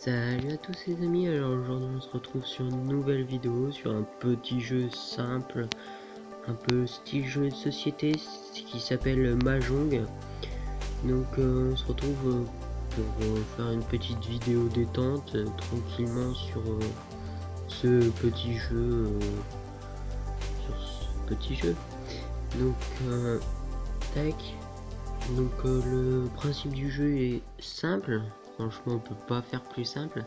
Salut à tous les amis, alors aujourd'hui on se retrouve sur une nouvelle vidéo, sur un petit jeu simple, un peu style jeu de société, qui s'appelle Mahjong. Donc on se retrouve pour faire une petite vidéo détente, tranquillement sur ce petit jeu, Donc tac, donc le principe du jeu est simple, franchement on peut pas faire plus simple.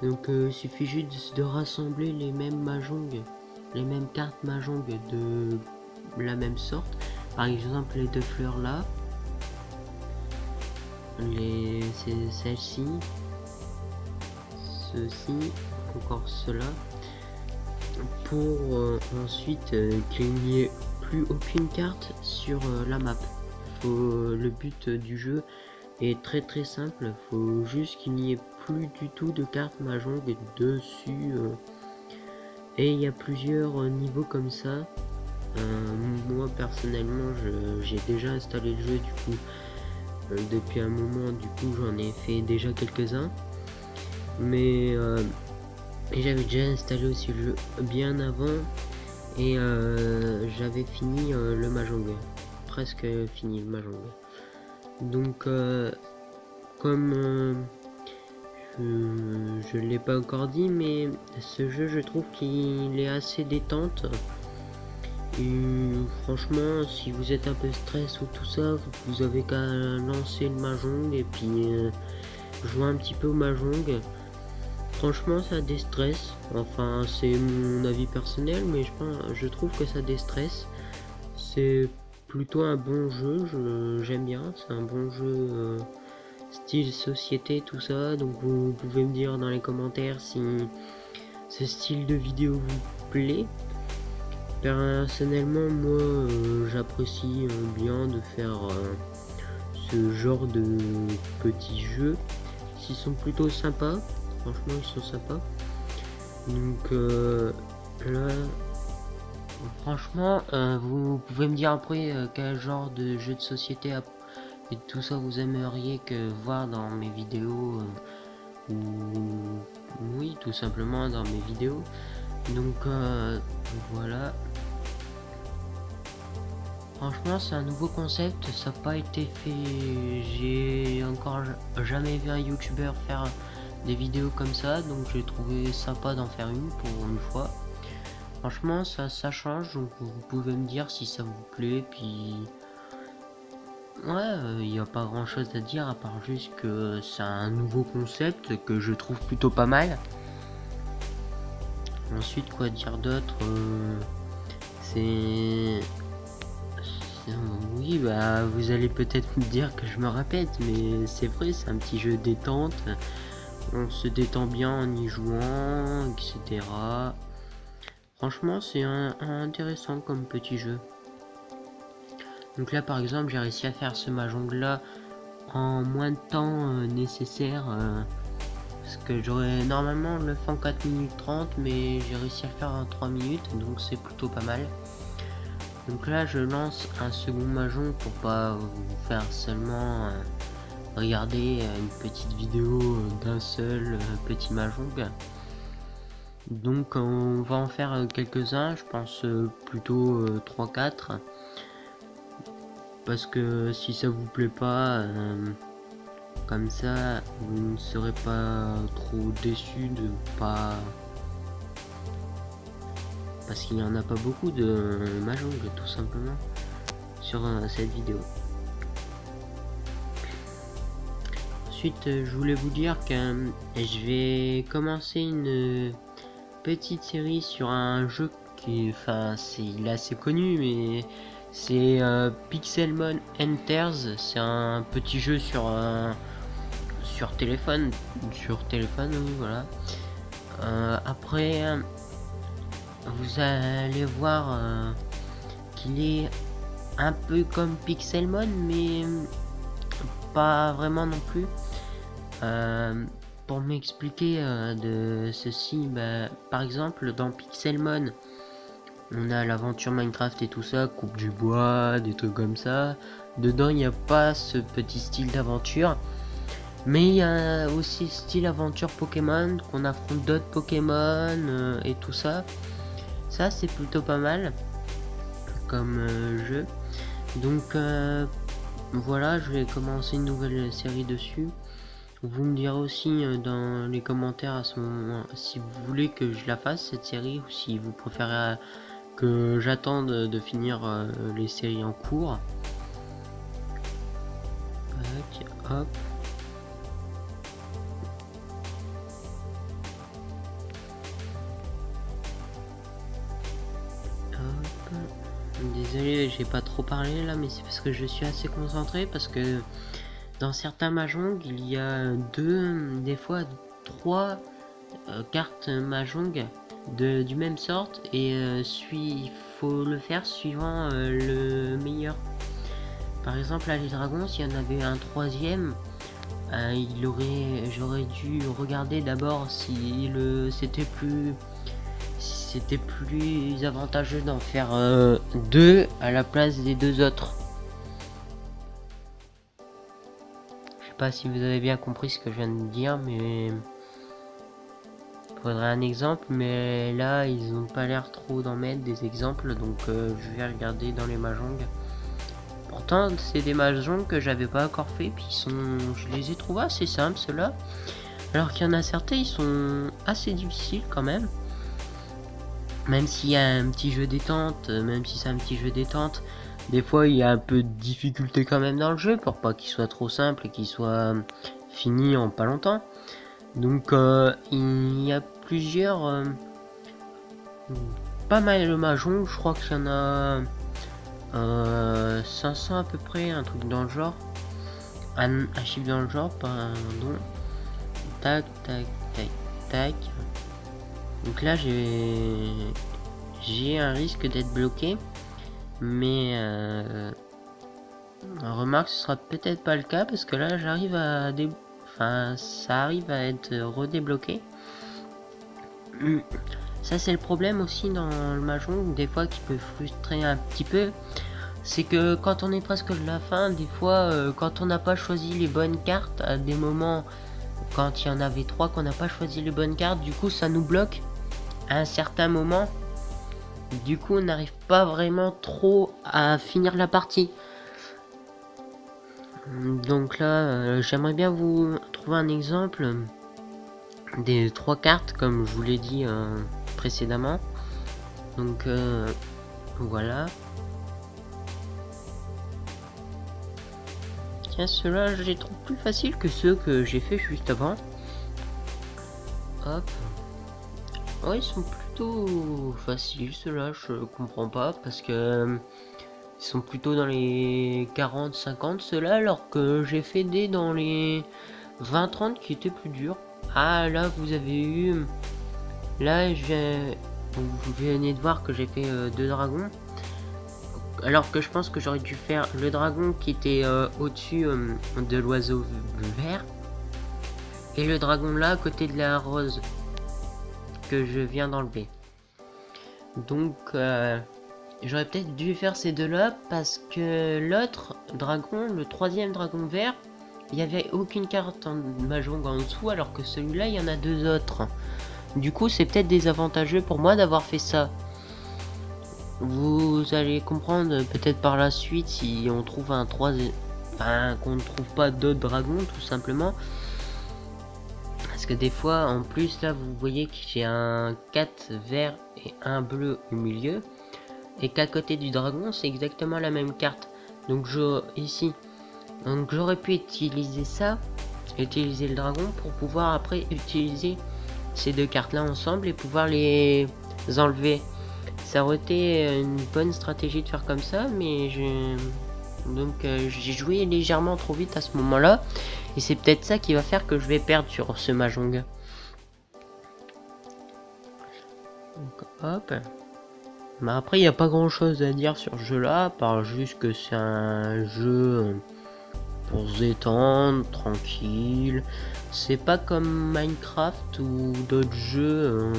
Donc il suffit juste de rassembler les mêmes mahjong, les mêmes cartes mahjong de la même sorte. Par exemple les deux fleurs là, c'est celle-ci, ceci, encore cela, pour ensuite qu'il n'y ait plus aucune carte sur la map. Le but du jeu est très simple, faut juste qu'il n'y ait plus du tout de cartes mahjong dessus. Et il y a plusieurs niveaux comme ça. Moi personnellement j'ai déjà installé le jeu du coup depuis un moment, du coup j'en ai fait déjà quelques-uns, mais j'avais déjà installé aussi le jeu bien avant et j'avais fini le mahjong, presque fini le mahjong. Donc comme je l'ai pas encore dit, mais ce jeu je trouve qu'il est assez détente. Et franchement, si vous êtes un peu stress ou tout ça, vous avez qu'à lancer le mahjong et puis jouer un petit peu au mahjong. Franchement, ça déstresse. Enfin, c'est mon avis personnel, mais je trouve que ça déstresse. C'est plutôt un bon jeu, j'aime bien. C'est un bon jeu style société, tout ça. Donc vous pouvez me dire dans les commentaires si ce style de vidéo vous plaît. Personnellement, moi, j'apprécie bien de faire ce genre de petits jeux. Ils sont plutôt sympas. Franchement, ils sont sympas. Donc là, franchement, vous pouvez me dire après quel genre de jeu de société et tout ça vous aimeriez que voir dans mes vidéos, ou oui, tout simplement dans mes vidéos. Donc voilà. Franchement, c'est un nouveau concept, ça n'a pas été fait. J'ai encore jamais vu un youtubeur faire des vidéos comme ça, donc j'ai trouvé sympa d'en faire une pour une fois. Franchement, ça change, donc vous pouvez me dire si ça vous plaît. Puis ouais, il n'y a pas grand chose à dire à part juste que c'est un nouveau concept que je trouve plutôt pas mal. Ensuite, quoi dire d'autre, c'est... Oui, bah vous allez peut-être me dire que je me répète, mais c'est vrai, c'est un petit jeu détente. On se détend bien en y jouant, etc. Franchement, c'est intéressant comme petit jeu. Donc là, par exemple, j'ai réussi à faire ce mahjong là en moins de temps nécessaire. Parce que j'aurais normalement le fait en 4 minutes 30, mais j'ai réussi à le faire en 3 minutes, donc c'est plutôt pas mal. Donc là je lance un second mahjong pour pas vous faire seulement regarder une petite vidéo d'un seul petit mahjong. Donc on va en faire quelques-uns, je pense plutôt 3-4. Parce que si ça vous plaît pas, comme ça vous ne serez pas trop déçu de pas... Parce qu'il n'y en a pas beaucoup de mahjong tout simplement sur cette vidéo. Ensuite je voulais vous dire que je vais commencer une petite série sur un jeu qui, enfin il est assez connu, mais c'est Pixelmon Enters. C'est un petit jeu sur téléphone, oui, voilà. Après vous allez voir qu'il est un peu comme Pixelmon, mais pas vraiment non plus. Pour m'expliquer de ceci, par exemple dans Pixelmon on a l'aventure Minecraft et tout ça, coupe du bois, des trucs comme ça. Dedans il n'y a pas ce petit style d'aventure, Mais il y a aussi style aventure Pokémon, qu'on affronte d'autres Pokémon et tout ça. Ça c'est plutôt pas mal comme jeu. Donc voilà, je vais commencer une nouvelle série dessus. Vous me direz aussi dans les commentaires à ce moment si vous voulez que je la fasse cette série ou si vous préférez que j'attende de finir les séries en cours. Tac, hop. Désolé, j'ai pas trop parlé là, mais c'est parce que je suis assez concentré, parce que dans certains mahjong il y a des fois 3 cartes mahjong du même sorte, et il faut le faire suivant le meilleur. Par exemple là les dragons, s'il y en avait un troisième, j'aurais dû regarder d'abord si c'était plus avantageux d'en faire 2 à la place des 2 autres. Je sais pas si vous avez bien compris ce que je viens de dire, mais faudrait un exemple, mais là ils ont pas l'air trop d'en mettre des exemples, donc je vais regarder dans les mahjong. Pourtant c'est des mahjong que j'avais pas encore fait, puis je les ai trouvés assez simples ceux-là, alors qu'il y en a certains ils sont assez difficiles quand même. Même s'il y a un petit jeu détente, même si c'est un petit jeu détente, des fois il y a un peu de difficulté quand même dans le jeu pour pas qu'il soit trop simple et qu'il soit fini en pas longtemps. Donc il y a plusieurs, pas mal de mahjong, je crois qu'il y en a 500 à peu près, un truc dans le genre, un chiffre dans le genre, pardon. Tac, tac, tac, tac. Donc là j'ai un risque d'être bloqué, mais remarque ce sera peut-être pas le cas, parce que là j'arrive à ça arrive à être redébloqué. Ça c'est le problème aussi dans le mahjong, des fois qui peut frustrer un petit peu, c'est que quand on est presque de la fin, des fois quand on n'a pas choisi les bonnes cartes, à des moments quand il y en avait 3 qu'on n'a pas choisi les bonnes cartes, du coup ça nous bloque à un certain moment. Du coup on n'arrive pas vraiment trop à finir la partie. Donc là j'aimerais bien vous trouver un exemple des 3 cartes comme je vous l'ai dit précédemment. Donc voilà. Tiens, ceux-là je les trouve plus faciles que ceux que j'ai fait juste avant. Hop. Oh, ils sont plutôt faciles ceux-là, je comprends pas, parce que ils sont plutôt dans les 40-50 ceux-là, alors que j'ai fait des dans les 20-30 qui étaient plus durs. Ah là vous avez eu, là vous venez de voir que j'ai fait 2 dragons, alors que je pense que j'aurais dû faire le dragon qui était au-dessus de l'oiseau vert, et le dragon là à côté de la rose que je viens d'enlever. Donc j'aurais peut-être dû faire ces deux là, parce que l'autre dragon, le troisième dragon vert, il n'y avait aucune carte en mahjong en dessous, alors que celui-là il y en a 2 autres. Du coup c'est peut-être désavantageux pour moi d'avoir fait ça. Vous allez comprendre peut-être par la suite si on trouve un troisième, enfin qu'on ne trouve pas d'autres dragons tout simplement. Parce que des fois en plus là vous voyez que j'ai un 4 vert et un bleu au milieu, et qu'à côté du dragon c'est exactement la même carte. Donc ici, donc j'aurais pu utiliser ça, utiliser le dragon pour pouvoir après utiliser ces deux cartes là ensemble et pouvoir les enlever. Ça aurait été une bonne stratégie de faire comme ça, mais j'ai joué légèrement trop vite à ce moment là, et c'est peut-être ça qui va faire que je vais perdre sur ce mahjong. Donc hop. Mais après il n'y a pas grand chose à dire sur ce jeu là, par juste que c'est un jeu pour se détendre, tranquille. C'est pas comme Minecraft ou d'autres jeux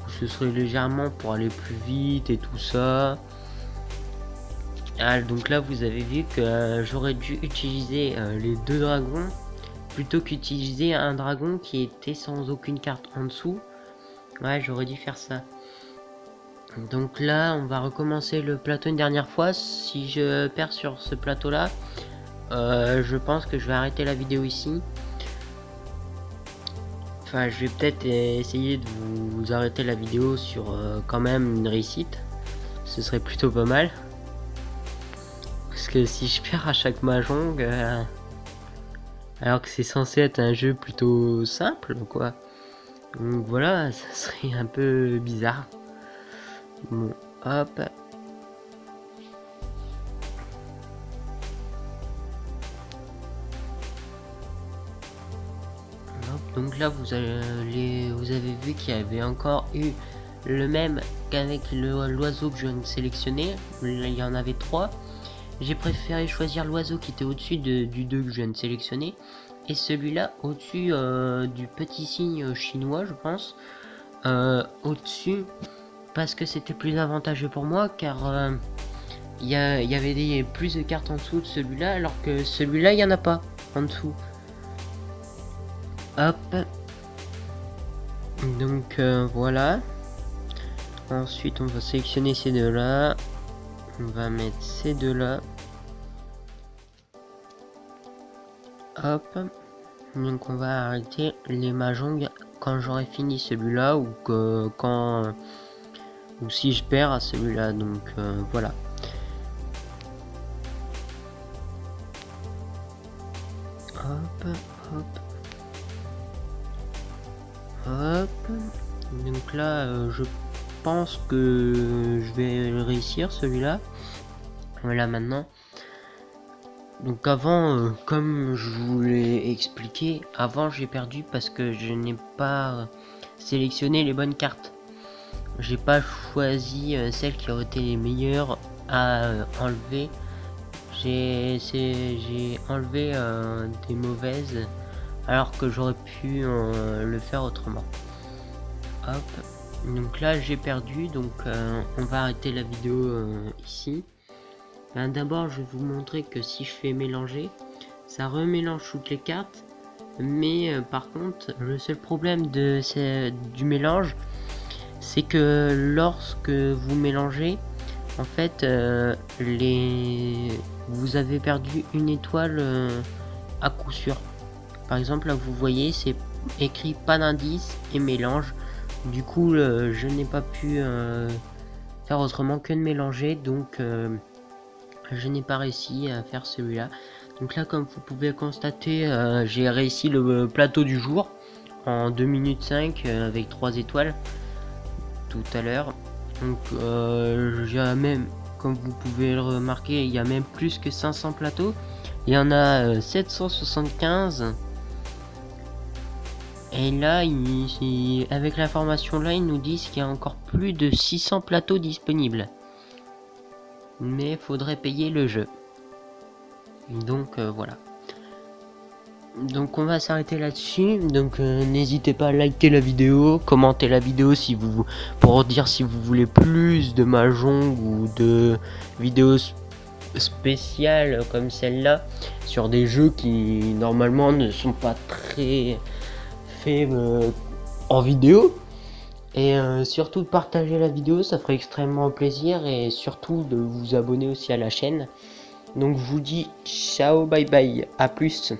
où ce serait légèrement pour aller plus vite et tout ça. Ah, donc là vous avez vu que j'aurais dû utiliser les 2 dragons plutôt qu'utiliser un dragon qui était sans aucune carte en dessous. Ouais, j'aurais dû faire ça. Donc là, on va recommencer le plateau une dernière fois. Si je perds sur ce plateau-là, je pense que je vais arrêter la vidéo ici. Enfin, je vais peut-être essayer de vous arrêter la vidéo sur quand même une réussite. Ce serait plutôt pas mal. Parce que si je perds à chaque mahjong, alors que c'est censé être un jeu plutôt simple, quoi. Donc voilà, ça serait un peu bizarre. Bon, hop. Donc là vous avez vu qu'il y avait encore eu le même qu'avec l'oiseau que je viens de sélectionner. Il y en avait 3. J'ai préféré choisir l'oiseau qui était au-dessus du 2 que je viens de sélectionner. Et celui-là au-dessus du petit signe chinois, je pense. Au-dessus, parce que c'était plus avantageux pour moi, car il y avait plus de cartes en dessous de celui-là, alors que celui-là, il n'y en a pas en dessous. Hop. Donc voilà. Ensuite, on va sélectionner ces deux-là. On va mettre ces deux-là. Hop. Donc on va arrêter les mahjong quand j'aurai fini celui-là ou ou si je perds à celui-là. Donc voilà. Hop, hop. Hop. Donc là, je pense que je vais réussir celui-là. Voilà maintenant. Donc avant, comme je vous l'ai expliqué, avant j'ai perdu parce que je n'ai pas sélectionné les bonnes cartes. J'ai pas choisi celles qui auraient été les meilleures à enlever. J'ai enlevé des mauvaises alors que j'aurais pu le faire autrement. Hop. Donc là j'ai perdu, donc on va arrêter la vidéo ici. D'abord je vais vous montrer que si je fais mélanger, ça remélange toutes les cartes, mais par contre le seul problème du mélange, c'est que lorsque vous mélangez, en fait vous avez perdu une étoile à coup sûr. Par exemple là vous voyez c'est écrit pas d'indice et mélange, du coup je n'ai pas pu faire autrement que de mélanger, donc je n'ai pas réussi à faire celui-là. Donc là comme vous pouvez constater, j'ai réussi le plateau du jour en 2 minutes 5 avec 3 étoiles tout à l'heure. Donc j'ai même, comme vous pouvez le remarquer, il y a même plus que 500 plateaux. Il y en a 775. Et là, avec l'information là, ils nous disent qu'il y a encore plus de 600 plateaux disponibles. Mais faudrait payer le jeu. Donc voilà. Donc on va s'arrêter là-dessus. Donc n'hésitez pas à liker la vidéo, commenter la vidéo si vous, pour dire si vous voulez plus de mahjong ou de vidéos spéciales comme celle-là sur des jeux qui normalement ne sont pas très faits en vidéo. Et surtout de partager la vidéo, ça ferait extrêmement plaisir, et surtout de vous abonner aussi à la chaîne. Donc je vous dis ciao, bye bye, à plus.